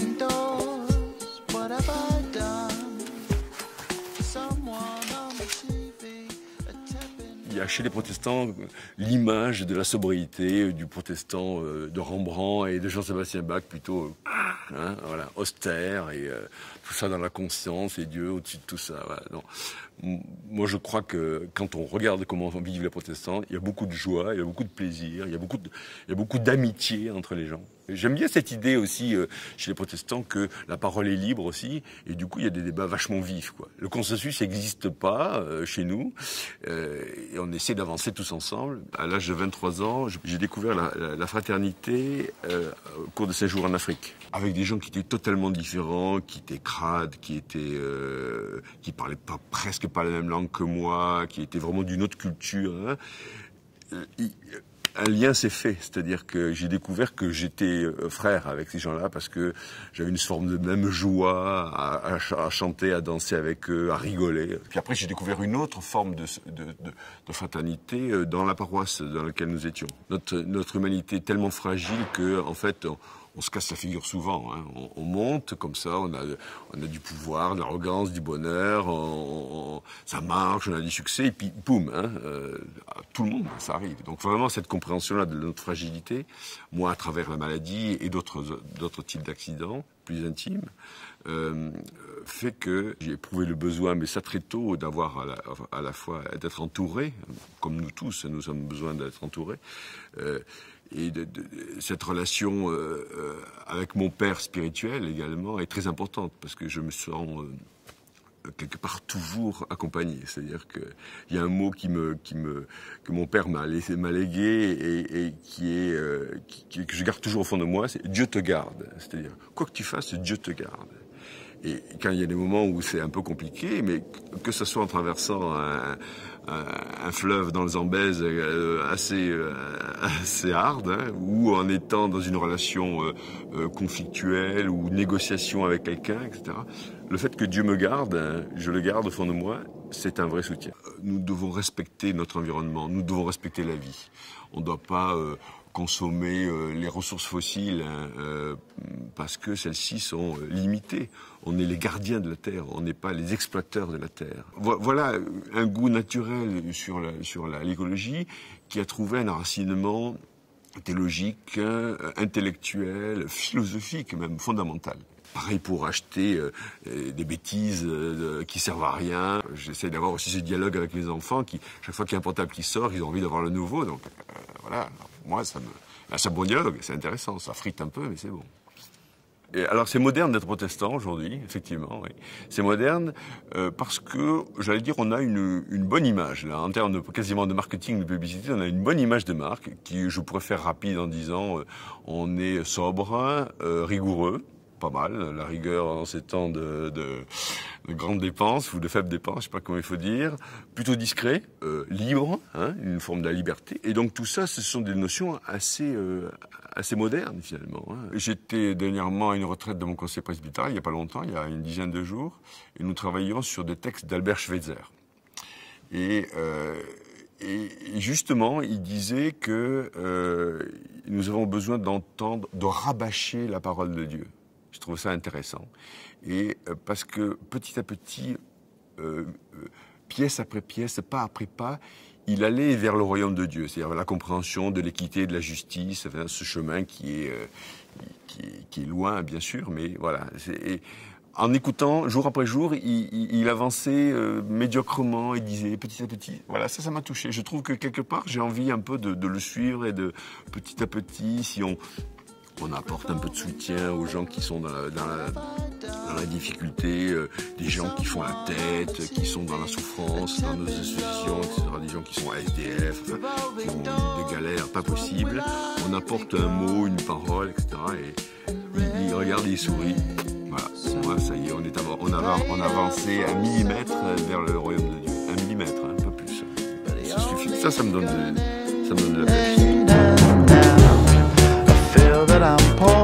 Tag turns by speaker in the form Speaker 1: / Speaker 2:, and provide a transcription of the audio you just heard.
Speaker 1: indoors. What have I done? Someone on the TV, a tapping.
Speaker 2: Il y a chez les protestants l'image de la sobriété du protestant de Rembrandt et de Jean-Sébastien Bach, plutôt voilà, austère et tout ça dans la conscience et Dieu au-dessus de tout ça. Voilà, non. Moi, je crois que quand on regarde comment vivent les protestants, il y a beaucoup de joie, il y a beaucoup de plaisir, il y a beaucoup d'amitié entre les gens. J'aime bien cette idée aussi chez les protestants que la parole est libre aussi, et du coup il y a des débats vachement vifs, quoi. Le consensus n'existe pas chez nous, et on essaie d'avancer tous ensemble. À l'âge de 23 ans, j'ai découvert la fraternité au cours de séjours en Afrique, avec des gens qui étaient totalement différents, qui étaient crades, qui parlaient presque pas la même langue que moi, qui étaient vraiment d'une autre culture. Un lien s'est fait, c'est-à-dire que j'ai découvert que j'étais frère avec ces gens-là parce que j'avais une forme de même joie à chanter, à danser avec eux, à rigoler. Puis après, j'ai découvert une autre forme de fraternité dans la paroisse dans laquelle nous étions. Notre humanité est tellement fragile que, en fait, on se casse la figure souvent. Hein. On monte comme ça, on a du pouvoir, de l'arrogance, du bonheur, ça marche, on a du succès, et puis boum, tout le monde, ça arrive. Donc vraiment cette compréhension-là de notre fragilité, moi à travers la maladie et d'autres types d'accidents plus intimes, fait que j'ai éprouvé le besoin, mais ça très tôt, d'avoir à la fois d'être entouré, comme nous tous, nous avons besoin d'être entourés. Et cette relation avec mon père spirituel également est très importante parce que je me sens quelque part toujours accompagné. C'est-à-dire qu'il y a un mot que mon père m'a légué et que je garde toujours au fond de moi, c'est Dieu te garde. C'est-à-dire, quoi que tu fasses, Dieu te garde. Et quand il y a des moments où c'est un peu compliqué, mais que ce soit en traversant un fleuve dans le Zambèze assez hard, hein, ou en étant dans une relation conflictuelle ou négociation avec quelqu'un, etc. Le fait que Dieu me garde, hein, je le garde au fond de moi, c'est un vrai soutien. Nous devons respecter notre environnement, nous devons respecter la vie. On ne doit pas consommer les ressources fossiles parce que celles-ci sont limitées. On est les gardiens de la Terre, on n'est pas les exploiteurs de la Terre. Voilà un goût naturel sur l'écologie qui a trouvé un enracinement théologique, intellectuel, philosophique même, fondamental. Pareil pour acheter des bêtises qui servent à rien. J'essaie d'avoir aussi ce dialogue avec mes enfants qui, chaque fois qu'il y a un portable qui sort, ils ont envie d'avoir le nouveau. Donc voilà, moi c'est un bon dialogue, c'est intéressant, ça frite un peu, mais c'est bon. Et alors c'est moderne d'être protestant aujourd'hui, effectivement, oui. C'est moderne parce que, j'allais dire, on a une bonne image, là, en termes quasiment de marketing, de publicité, on a une bonne image de marque qui, je pourrais faire rapide en disant, on est sobre, rigoureux, pas mal, la rigueur en ces temps de grandes dépenses ou de faibles dépenses, je sais pas comment il faut dire, plutôt discret, libre, hein, une forme de la liberté. Et donc tout ça, ce sont des notions assez modernes finalement. Hein. J'étais dernièrement à une retraite de mon conseil presbytéral, il y a pas longtemps, il y a une dizaine de jours, et nous travaillions sur des textes d'Albert Schweitzer. Et justement, il disait que nous avons besoin d'entendre, de rabâcher la parole de Dieu. Je trouve ça intéressant. Et parce que petit à petit, pièce après pièce, pas après pas, il allait vers le royaume de Dieu, c'est-à-dire la compréhension de l'équité, de la justice, enfin, ce chemin qui est loin, bien sûr, mais voilà. En écoutant, jour après jour, il avançait médiocrement, il disait petit à petit. Voilà, ça m'a touché. Je trouve que quelque part, j'ai envie un peu de le suivre et de petit à petit, si on apporte un peu de soutien aux gens qui sont dans la difficulté, des gens qui font la tête, qui sont dans la souffrance, dans nos associations, etc., des gens qui sont SDF, enfin, qui ont des galères pas possibles. On apporte un mot, une parole, etc. Et il regarde et il sourit. Voilà, moi, ça y est, on a avancé 1 millimètre vers le royaume de Dieu. 1 millimètre, hein, pas plus. Ça suffit. Ça me donne de la pêche.
Speaker 1: That I'm poor.